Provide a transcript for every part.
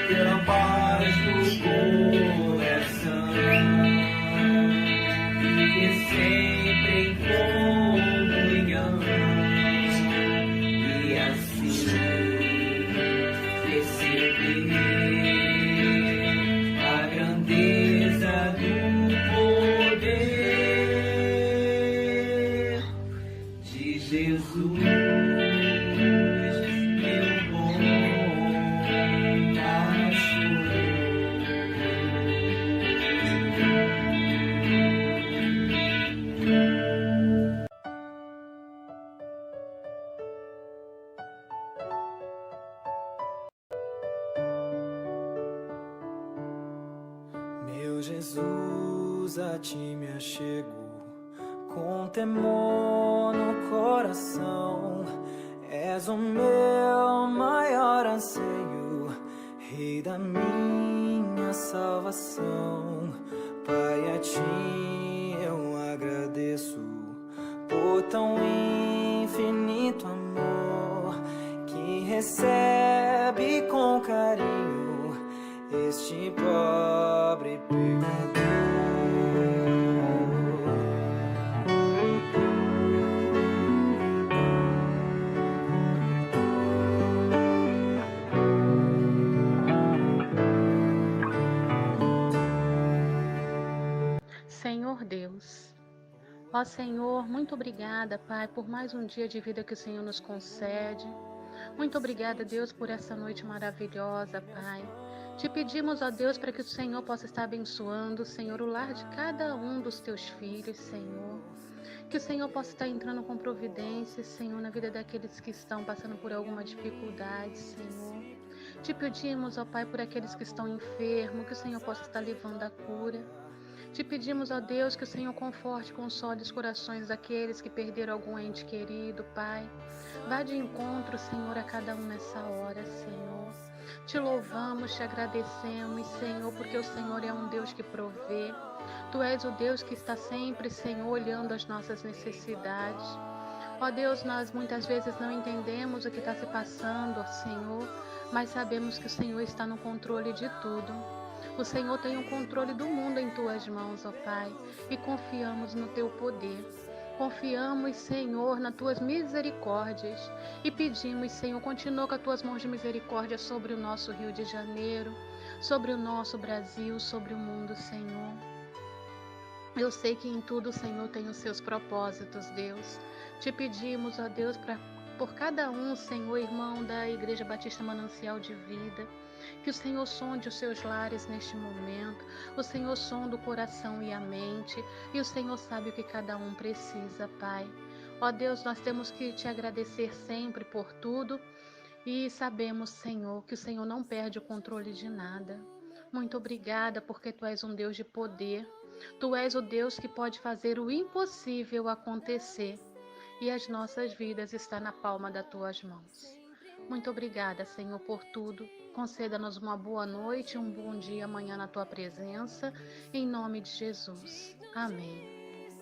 Pela paz do ver a grandeza do poder de Jesus, meu bom pastor. Meu Jesus, a ti me achego, com temor no coração. És o meu maior anseio, Rei da minha salvação. Pai, a ti eu agradeço por tão infinito amor que recebe com carinho este pobre pecador. Senhor Deus, ó Senhor, muito obrigada, Pai, por mais um dia de vida que o Senhor nos concede. Muito obrigada, Deus, por essa noite maravilhosa, Pai. Te pedimos, ó Deus, para que o Senhor possa estar abençoando, Senhor, o lar de cada um dos teus filhos, Senhor. Que o Senhor possa estar entrando com providências, Senhor, na vida daqueles que estão passando por alguma dificuldade, Senhor. Te pedimos, ó Pai, por aqueles que estão enfermos, que o Senhor possa estar levando a cura. Te pedimos, ó Deus, que o Senhor conforte e console os corações daqueles que perderam algum ente querido, Pai. Vá de encontro, Senhor, a cada um nessa hora, Senhor. Te louvamos, te agradecemos, Senhor, porque o Senhor é um Deus que provê. Tu és o Deus que está sempre, Senhor, olhando as nossas necessidades. Ó Deus, nós muitas vezes não entendemos o que está se passando, ó Senhor, mas sabemos que o Senhor está no controle de tudo. O Senhor tem o controle do mundo em tuas mãos, ó Pai, e confiamos no teu poder. Confiamos, Senhor, nas tuas misericórdias e pedimos, Senhor, continua com as tuas mãos de misericórdia sobre o nosso Rio de Janeiro, sobre o nosso Brasil, sobre o mundo, Senhor. Eu sei que em tudo o Senhor tem os seus propósitos, Deus. Te pedimos, ó Deus, por cada um, Senhor, irmão da Igreja Batista Manancial de Vida, que o Senhor sonde os seus lares neste momento, o Senhor sonda o coração e a mente, e o Senhor sabe o que cada um precisa, Pai. Ó Deus, nós temos que te agradecer sempre por tudo e sabemos, Senhor, que o Senhor não perde o controle de nada. Muito obrigada, porque Tu és um Deus de poder. Tu és o Deus que pode fazer o impossível acontecer, e as nossas vidas estão na palma das Tuas mãos. Muito obrigada, Senhor, por tudo. Conceda-nos uma boa noite, um bom dia amanhã na Tua presença, em nome de Jesus. Amém.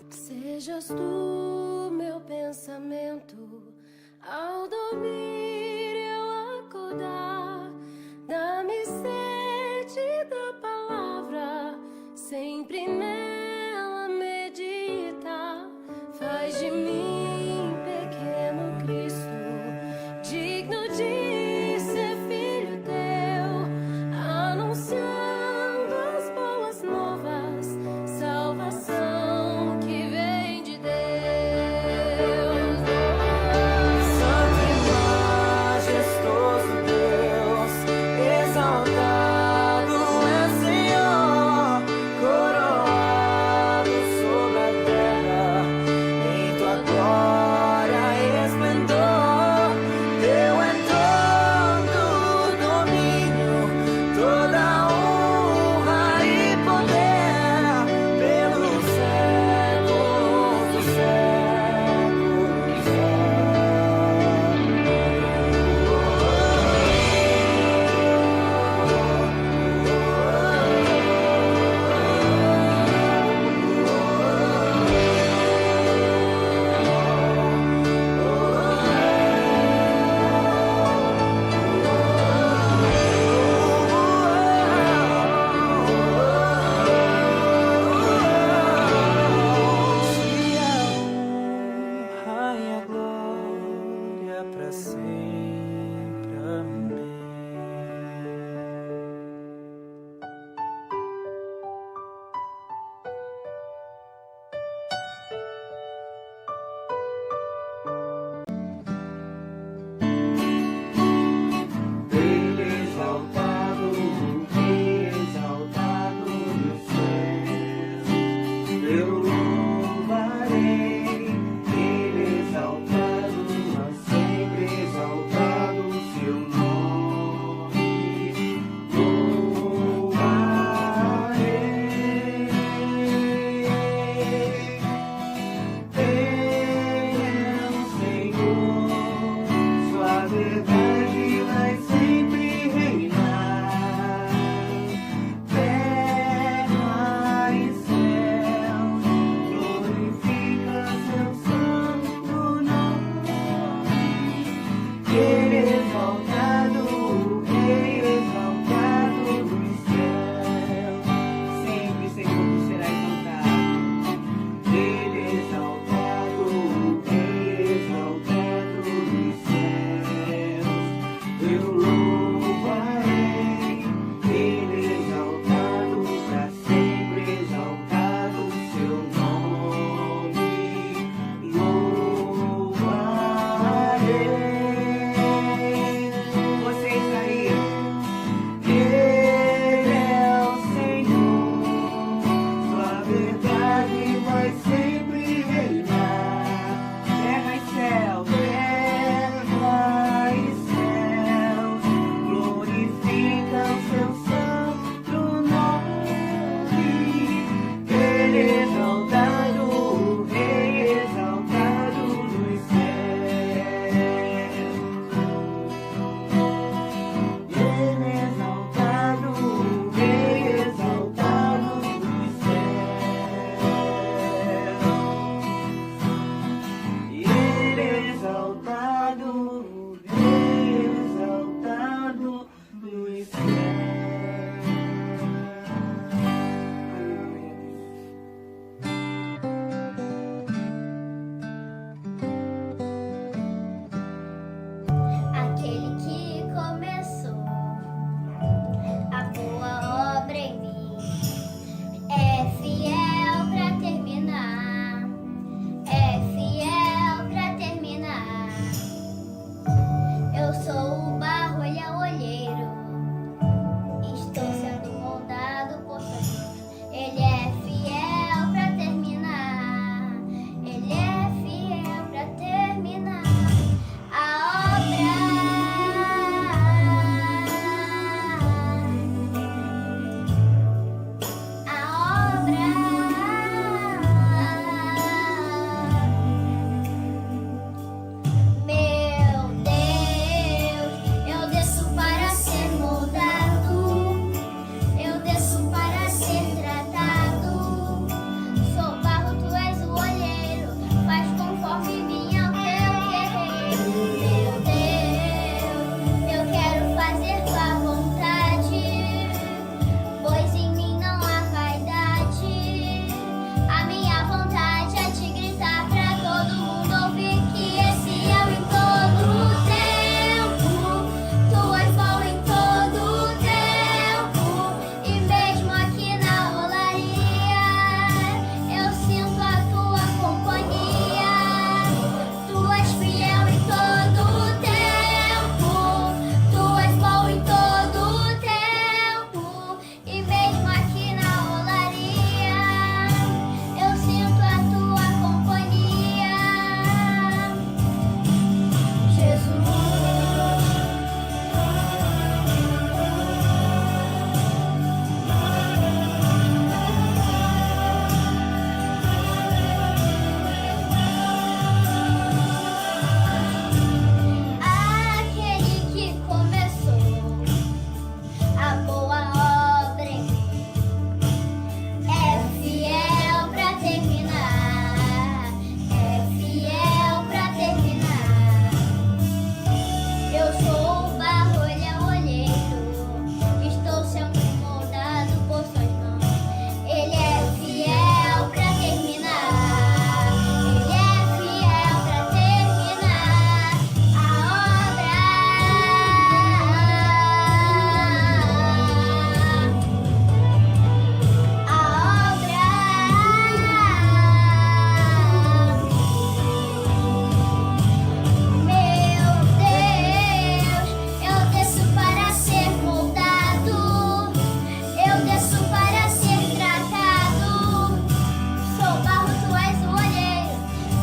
Sejas Tu meu pensamento, ao dormir eu acordar. Dá-me sede da palavra, sempre nela meditar. Faz de mim pequeno Cristo, digno de ser filho teu, anunciando as boas novas, salvação que vem de Deus. Santo e majestoso Deus, exaltado Estou sendo moldado por suas mãos. Ele é fiel pra terminar. Ele é fiel pra terminar a obra. A obra. Meu Deus, eu desço para ser moldado. Eu desço para ser tratado. Sou barro, tu és o olheiro. Faz conforme vinha o teu querer. Meu Deus, eu quero fazer tua vontade, pois em mim não há vaidade. A minha vontade é te gritar pra todo mundo ouvir que esse é o em todo o tempo. Tu és bom em todo o tempo. E mesmo aqui na olaria, eu sinto a tua companhia. Tu és fiel em todo o tempo. Tu és bom em todo o tempo. E mesmo aqui na olaria, eu sinto a tua companhia. Jesus. Aquele que começou a boa obra em mim é fiel pra terminar. É fiel pra terminar. Eu sou o barro, ele é o olheiro. Estou sendo moldado por suas mãos. Ele é fiel pra terminar. Ele é fiel pra terminar a obra. A obra. Meu Deus, eu desço para ser moldado. Eu desço para ser tratado. Sou barro, tu és o olheiro.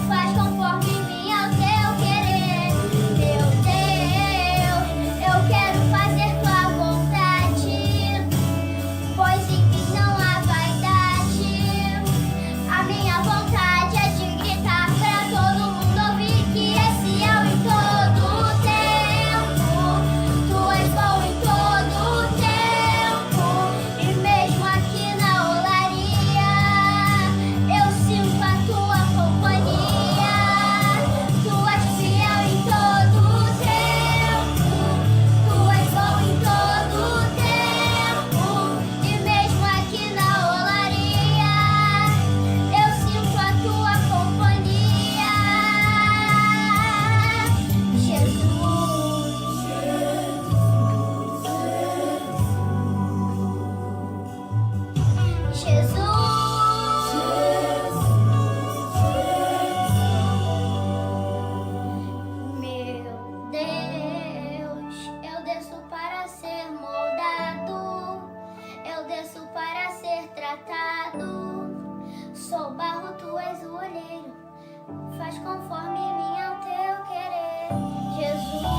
Faz conforme vinha o teu querer. Meu Deus, eu quero fazer tua vontade, pois em mim não há vaidade. A minha vontade é de gritar pra todo mundo ouvir que esse é o em todo o tempo. Tu és bom em todo o tempo. E mesmo aqui na olaria, eu sinto a tua companhia. Tu és fiel em todo o tempo. Tu és bom em todo o tempo. E mesmo aqui na olaria, eu sinto a tua companhia. Meu Deus, eu desço para ser moldado. Eu desço para ser tratado. Sou barro, tu és o olheiro. Faz conforme vinha o teu querer. Jesus.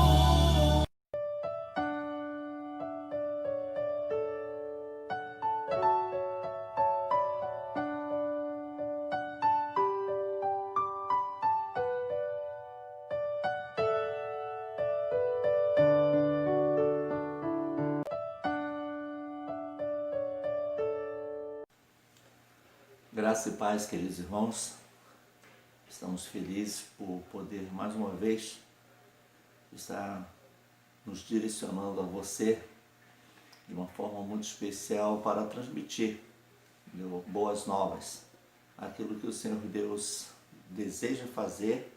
Graça e paz, queridos irmãos. Estamos felizes por poder mais uma vez estar nos direcionando a você de uma forma muito especial para transmitir boas novas, aquilo que o Senhor Deus deseja fazer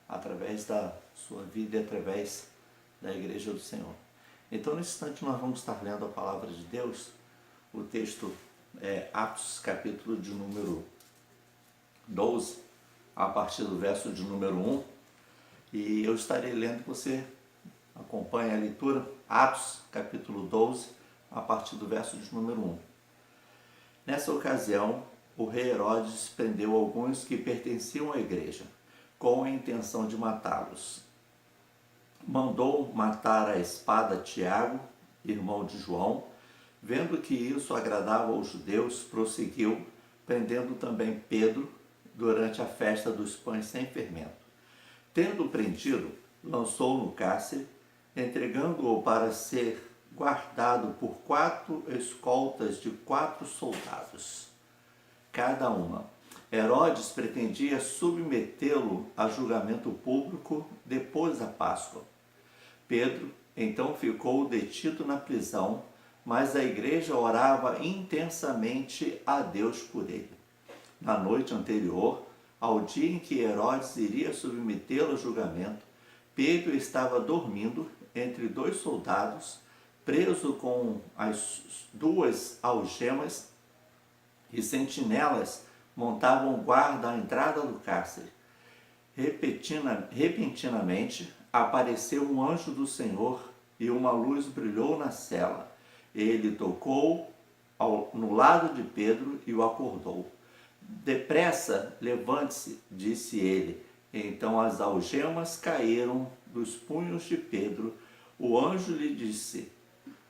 através da sua vida e através da Igreja do Senhor. Então, nesse instante, nós vamos estar lendo a Palavra de Deus. O texto é Atos, capítulo de número 12, a partir do verso de número 1. E eu estarei lendo, que você acompanhe a leitura. Atos, capítulo 12, a partir do verso de número 1. Nessa ocasião, o rei Herodes prendeu alguns que pertenciam à igreja, com a intenção de matá-los. Mandou matar à espada Tiago, irmão de João. Vendo que isso agradava aos judeus, prosseguiu, prendendo também Pedro durante a festa dos pães sem fermento. Tendo prendido, lançou no cárcere, entregando-o para ser guardado por 4 escoltas de 4 soldados, cada uma. Herodes pretendia submetê-lo a julgamento público depois da Páscoa. Pedro então ficou detido na prisão, mas a igreja orava intensamente a Deus por ele. Na noite anterior, ao dia em que Herodes iria submetê-lo a julgamento, Pedro estava dormindo entre 2 soldados, preso com as 2 algemas, e sentinelas montavam guarda à entrada do cárcere. Repentinamente apareceu um anjo do Senhor e uma luz brilhou na cela. Ele tocou no lado de Pedro e o acordou. Depressa, levante-se, disse ele. Então as algemas caíram dos punhos de Pedro. O anjo lhe disse: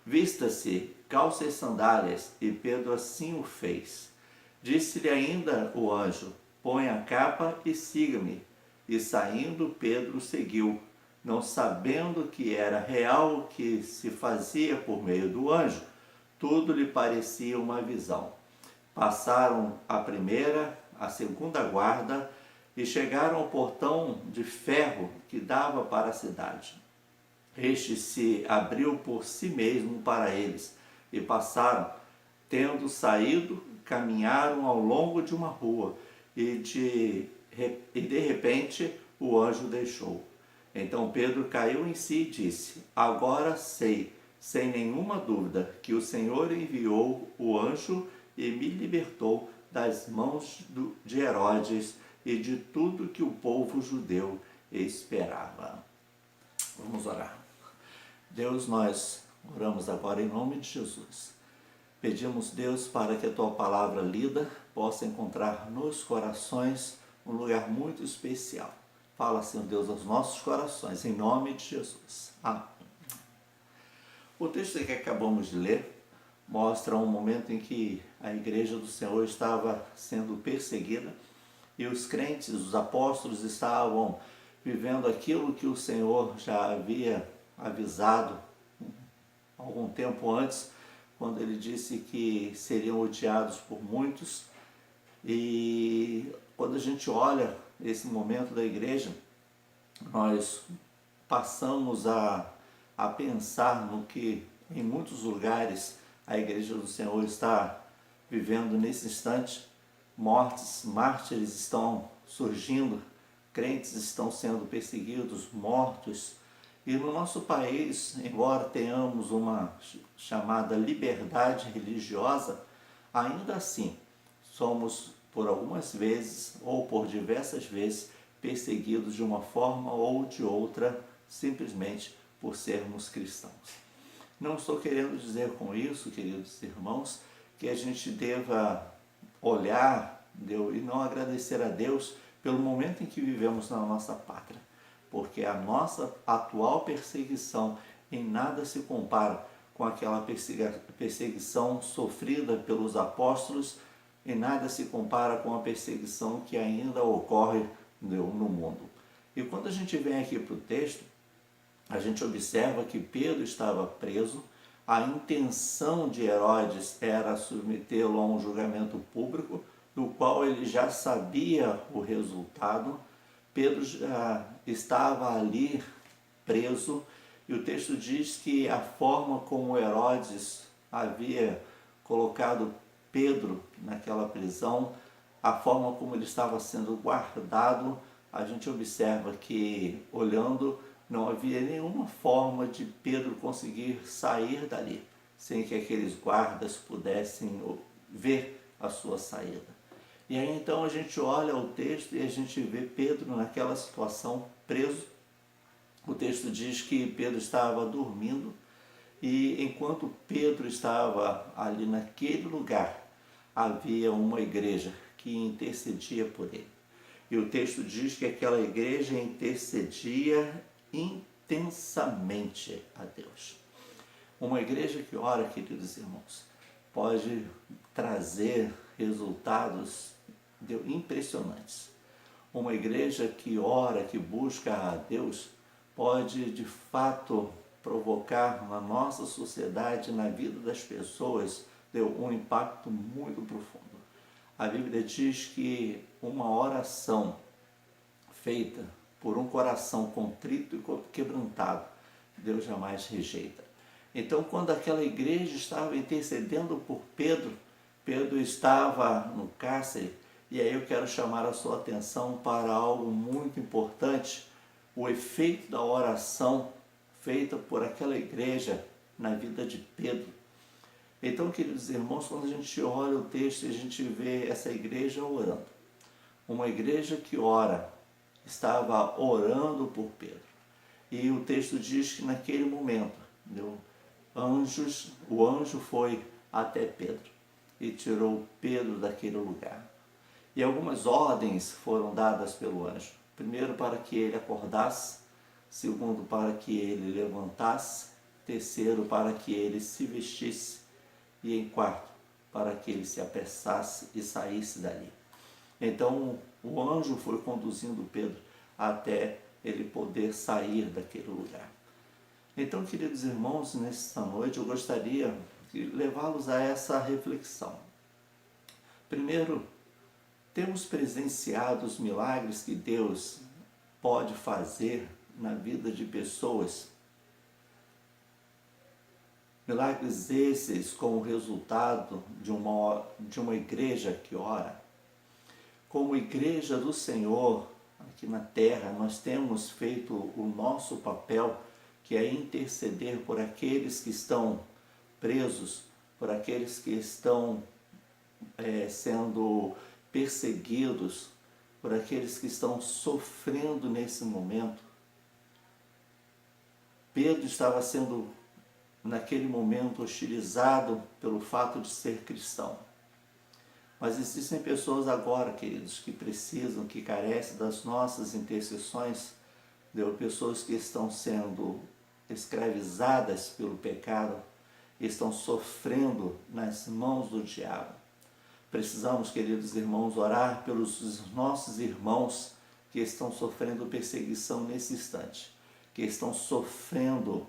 vista-se, calce as sandálias, e Pedro assim o fez. Disse-lhe ainda o anjo: põe a capa e siga-me. E saindo, Pedro seguiu, não sabendo que era real o que se fazia por meio do anjo. Tudo lhe parecia uma visão. Passaram a primeira, a segunda guarda e chegaram ao portão de ferro que dava para a cidade. Este se abriu por si mesmo para eles e passaram. Tendo saído, caminharam ao longo de uma rua e de repente o anjo deixou. Então Pedro caiu em si e disse: agora sei, sem nenhuma dúvida, que o Senhor enviou o anjo e me libertou das mãos de Herodes e de tudo que o povo judeu esperava. Vamos orar. Deus, nós oramos agora em nome de Jesus. Pedimos, Deus, para que a Tua palavra lida possa encontrar nos corações um lugar muito especial. Fala, Senhor Deus, aos nossos corações, em nome de Jesus. Amém. O texto que acabamos de ler mostra um momento em que a igreja do Senhor estava sendo perseguida e os crentes, os apóstolos, estavam vivendo aquilo que o Senhor já havia avisado algum tempo antes, quando ele disse que seriam odiados por muitos. E quando a gente olha esse momento da igreja, nós passamos a pensar no que em muitos lugares a igreja do Senhor está vivendo nesse instante. Mortes, mártires estão surgindo, crentes estão sendo perseguidos, mortos. E no nosso país, embora tenhamos uma chamada liberdade religiosa, ainda assim somos por algumas vezes ou por diversas vezes perseguidos de uma forma ou de outra, simplesmente por sermos cristãos. Não estou querendo dizer com isso, queridos irmãos, que a gente deva olhar e não agradecer a Deus pelo momento em que vivemos na nossa pátria, porque a nossa atual perseguição em nada se compara com aquela perseguição sofrida pelos apóstolos, em nada se compara com a perseguição que ainda ocorre no mundo. E quando a gente vem aqui para o texto, a gente observa que Pedro estava preso, a intenção de Herodes era submetê-lo a um julgamento público, do qual ele já sabia o resultado. Pedro já estava ali preso, e o texto diz que a forma como Herodes havia colocado Pedro naquela prisão, a forma como ele estava sendo guardado, a gente observa que, olhando, não havia nenhuma forma de Pedro conseguir sair dali, sem que aqueles guardas pudessem ver a sua saída. E aí então a gente olha o texto e a gente vê Pedro naquela situação preso. O texto diz que Pedro estava dormindo E enquanto Pedro estava ali naquele lugar, havia uma igreja que intercedia por ele. E o texto diz que aquela igreja intercedia intensamente a Deus. Uma igreja que ora, queridos irmãos, pode trazer resultados impressionantes. Uma igreja que ora, que busca a Deus, pode de fato provocar na nossa sociedade, na vida das pessoas, um impacto muito profundo. A Bíblia diz que uma oração feita por um coração contrito e quebrantado, Deus jamais rejeita. Então, quando aquela igreja estava intercedendo por Pedro, Pedro estava no cárcere, e aí eu quero chamar a sua atenção para algo muito importante, o efeito da oração feita por aquela igreja na vida de Pedro. Então, queridos irmãos, quando a gente olha o texto e a gente vê essa igreja orando, uma igreja que ora, estava orando por Pedro. E o texto diz que naquele momento, o anjo foi até Pedro e tirou Pedro daquele lugar. E algumas ordens foram dadas pelo anjo. Primeiro, para que ele acordasse. Segundo, para que ele levantasse. Terceiro, para que ele se vestisse. E em quarto, para que ele se apressasse e saísse dali. Então, o anjo foi conduzindo Pedro até ele poder sair daquele lugar. Então, queridos irmãos, nesta noite eu gostaria de levá-los a essa reflexão. Primeiro, temos presenciado os milagres que Deus pode fazer na vida de pessoas. Milagres esses como resultado de uma igreja que ora. Como igreja do Senhor, aqui na terra, nós temos feito o nosso papel, que é interceder por aqueles que estão presos, por aqueles que estão sendo perseguidos, por aqueles que estão sofrendo nesse momento. Pedro estava sendo, naquele momento, hostilizado pelo fato de ser cristão. Mas existem pessoas agora, queridos, que precisam, que carecem das nossas intercessões, pessoas que estão sendo escravizadas pelo pecado, estão sofrendo nas mãos do diabo. Precisamos, queridos irmãos, orar pelos nossos irmãos que estão sofrendo perseguição nesse instante, que estão sofrendo,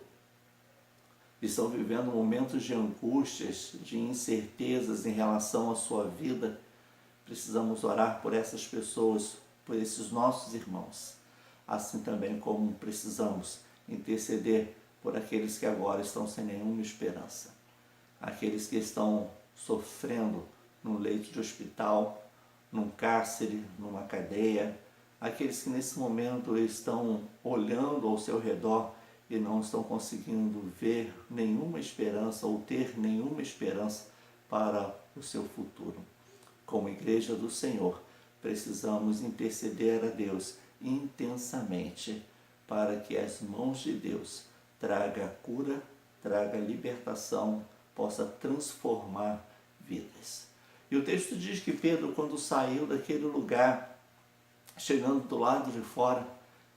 estão vivendo momentos de angústias, de incertezas em relação à sua vida. Precisamos orar por essas pessoas, por esses nossos irmãos. Assim também como precisamos interceder por aqueles que agora estão sem nenhuma esperança. Aqueles que estão sofrendo num leito de hospital, num cárcere, numa cadeia. Aqueles que nesse momento estão olhando ao seu redor e não estão conseguindo ver nenhuma esperança ou ter nenhuma esperança para o seu futuro. Como igreja do Senhor, precisamos interceder a Deus intensamente para que as mãos de Deus traga cura, traga libertação, possa transformar vidas. E o texto diz que Pedro, quando saiu daquele lugar, chegando do lado de fora,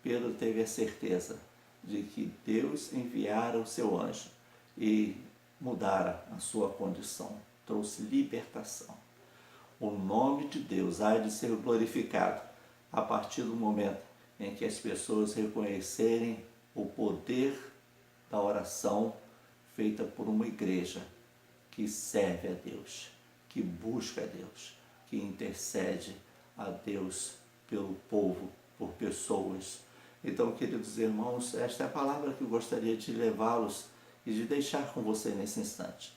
Pedro teve a certeza de que Deus enviara o seu anjo e mudara a sua condição, trouxe libertação. O nome de Deus há de ser glorificado a partir do momento em que as pessoas reconhecerem o poder da oração feita por uma igreja que serve a Deus, que busca a Deus, que intercede a Deus pelo povo, por pessoas. Então, queridos irmãos, esta é a palavra que eu gostaria de levá-los e de deixar com você nesse instante.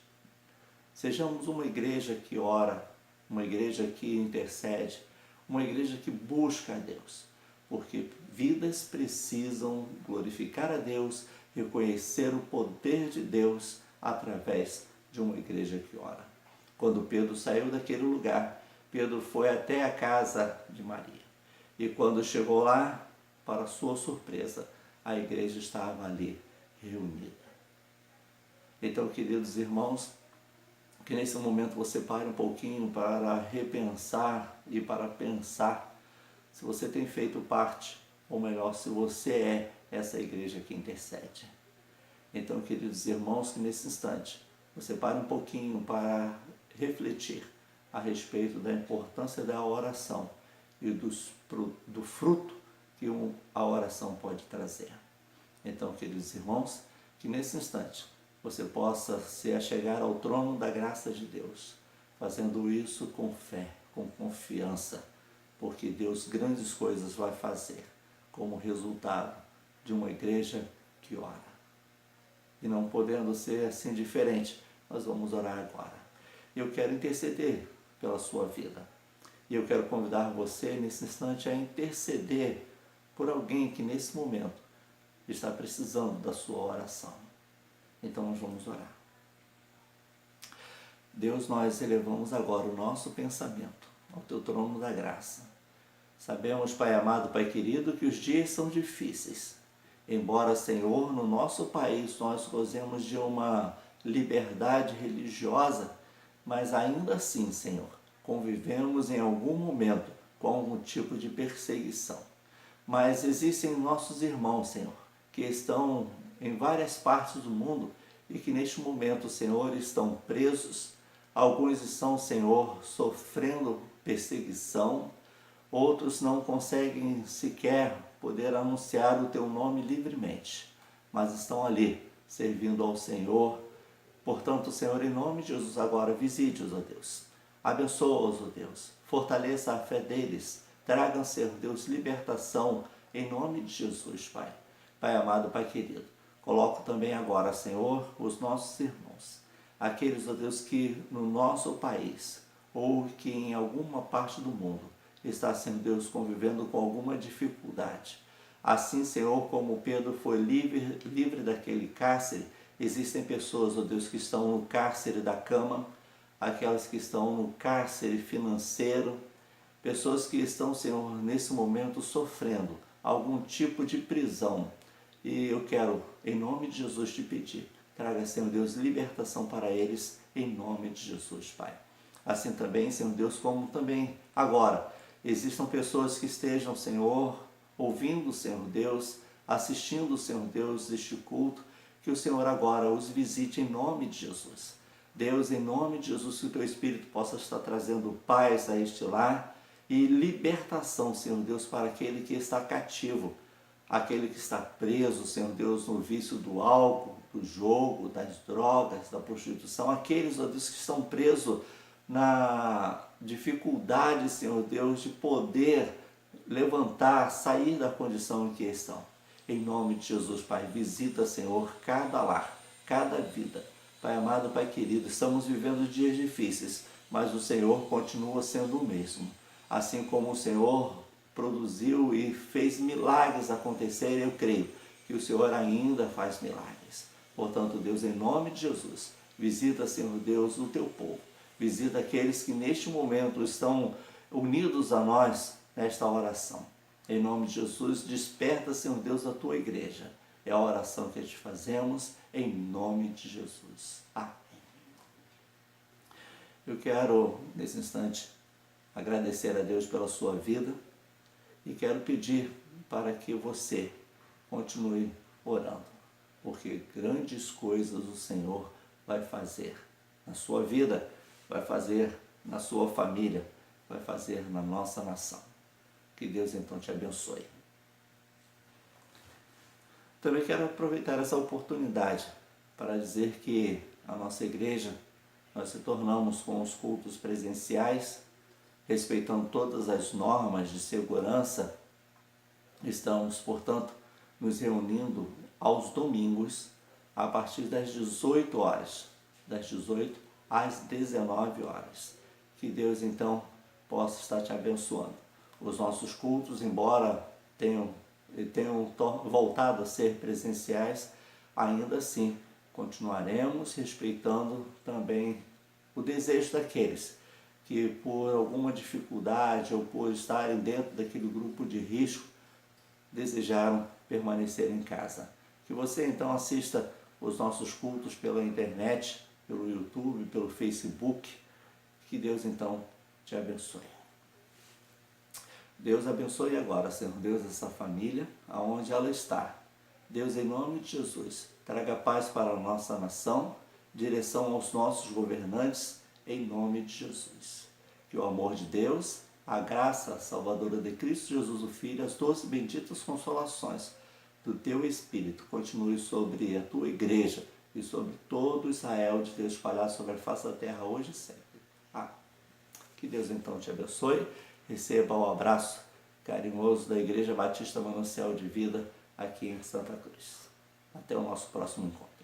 Sejamos uma igreja que ora, uma igreja que intercede, uma igreja que busca a Deus, porque vidas precisam glorificar a Deus, reconhecer o poder de Deus através de uma igreja que ora. Quando Pedro saiu daquele lugar, Pedro foi até a casa de Maria. E quando chegou lá, para sua surpresa, a igreja estava ali reunida. Então, queridos irmãos, que nesse momento você pare um pouquinho para repensar e para pensar se você tem feito parte, ou melhor, se você é essa igreja que intercede. Então, queridos irmãos, que nesse instante você pare um pouquinho para refletir a respeito da importância da oração e do fruto que a oração pode trazer. Então, queridos irmãos, que nesse instante você possa se achegar ao trono da graça de Deus, fazendo isso com fé, com confiança, porque Deus grandes coisas vai fazer como resultado de uma igreja que ora. E não podendo ser assim diferente, nós vamos orar agora. Eu quero interceder pela sua vida. E eu quero convidar você nesse instante a interceder por alguém que nesse momento está precisando da sua oração. Então nós vamos orar. Deus, nós elevamos agora o nosso pensamento ao teu trono da graça. Sabemos, Pai amado, Pai querido, que os dias são difíceis. Embora, Senhor, no nosso país nós gozemos de uma liberdade religiosa, mas ainda assim, Senhor, convivemos em algum momento com algum tipo de perseguição. Mas existem nossos irmãos, Senhor, que estão em várias partes do mundo e que neste momento, Senhor, estão presos. Alguns estão, Senhor, sofrendo perseguição, outros não conseguem sequer poder anunciar o teu nome livremente, mas estão ali servindo ao Senhor. Portanto, Senhor, em nome de Jesus, agora visite-os, ó Deus. Abençoa-os, ó Deus. Fortaleça a fé deles. Traga, Senhor Deus, libertação em nome de Jesus, Pai. Pai amado, Pai querido, coloco também agora, Senhor, os nossos irmãos, aqueles, ó Deus, que no nosso país ou que em alguma parte do mundo está, Senhor Deus, convivendo com alguma dificuldade. Assim, Senhor, como Pedro foi livre daquele cárcere, existem pessoas, ó Deus, que estão no cárcere da cama, aquelas que estão no cárcere financeiro, pessoas que estão, Senhor, nesse momento sofrendo algum tipo de prisão. E eu quero, em nome de Jesus, te pedir, traga, Senhor Deus, libertação para eles, em nome de Jesus, Pai. Assim também, Senhor Deus, como também agora, existam pessoas que estejam, Senhor, ouvindo, Senhor Deus, assistindo, Senhor Deus, este culto, que o Senhor agora os visite em nome de Jesus. Deus, em nome de Jesus, que o teu Espírito possa estar trazendo paz a este lar e libertação, Senhor Deus, para aquele que está cativo, aquele que está preso, Senhor Deus, no vício do álcool, do jogo, das drogas, da prostituição, aqueles, ó Deus, que estão presos na dificuldade, Senhor Deus, de poder levantar, sair da condição em que estão. Em nome de Jesus, Pai, visita, Senhor, cada lar, cada vida. Pai amado, Pai querido, estamos vivendo dias difíceis, mas o Senhor continua sendo o mesmo. Assim como o Senhor produziu e fez milagres acontecerem, eu creio que o Senhor ainda faz milagres. Portanto, Deus, em nome de Jesus, visita, Senhor Deus, o teu povo. Visita aqueles que neste momento estão unidos a nós nesta oração. Em nome de Jesus, desperta, Senhor Deus, a tua igreja. É a oração que te fazemos em nome de Jesus. Amém. Eu quero, nesse instante, agradecer a Deus pela sua vida e quero pedir para que você continue orando, porque grandes coisas o Senhor vai fazer na sua vida, vai fazer na sua família, vai fazer na nossa nação. Que Deus então te abençoe. Também quero aproveitar essa oportunidade para dizer que a nossa igreja, nós se tornamos com os cultos presenciais, respeitando todas as normas de segurança. Estamos, portanto, nos reunindo aos domingos a partir das 18 horas, das 18 às 19 horas. Que Deus então possa estar te abençoando. Os nossos cultos, embora tenham voltado a ser presenciais, ainda assim continuaremos respeitando também o desejo daqueles que por alguma dificuldade ou por estarem dentro daquele grupo de risco desejaram permanecer em casa. Que você então assista os nossos cultos pela internet, pelo YouTube, pelo Facebook. Que Deus então te abençoe. Deus abençoe agora, Senhor Deus, essa família, aonde ela está. Deus, em nome de Jesus, traga paz para a nossa nação, direção aos nossos governantes, em nome de Jesus. Que o amor de Deus, a graça salvadora de Cristo Jesus, o Filho, as doces e benditas consolações do Teu Espírito continue sobre a Tua igreja e sobre todo Israel de Deus espalhado sobre a face da terra hoje e sempre. Que Deus então te abençoe. Receba o abraço carinhoso da Igreja Batista Manancial de Vida aqui em Santa Cruz. Até o nosso próximo encontro.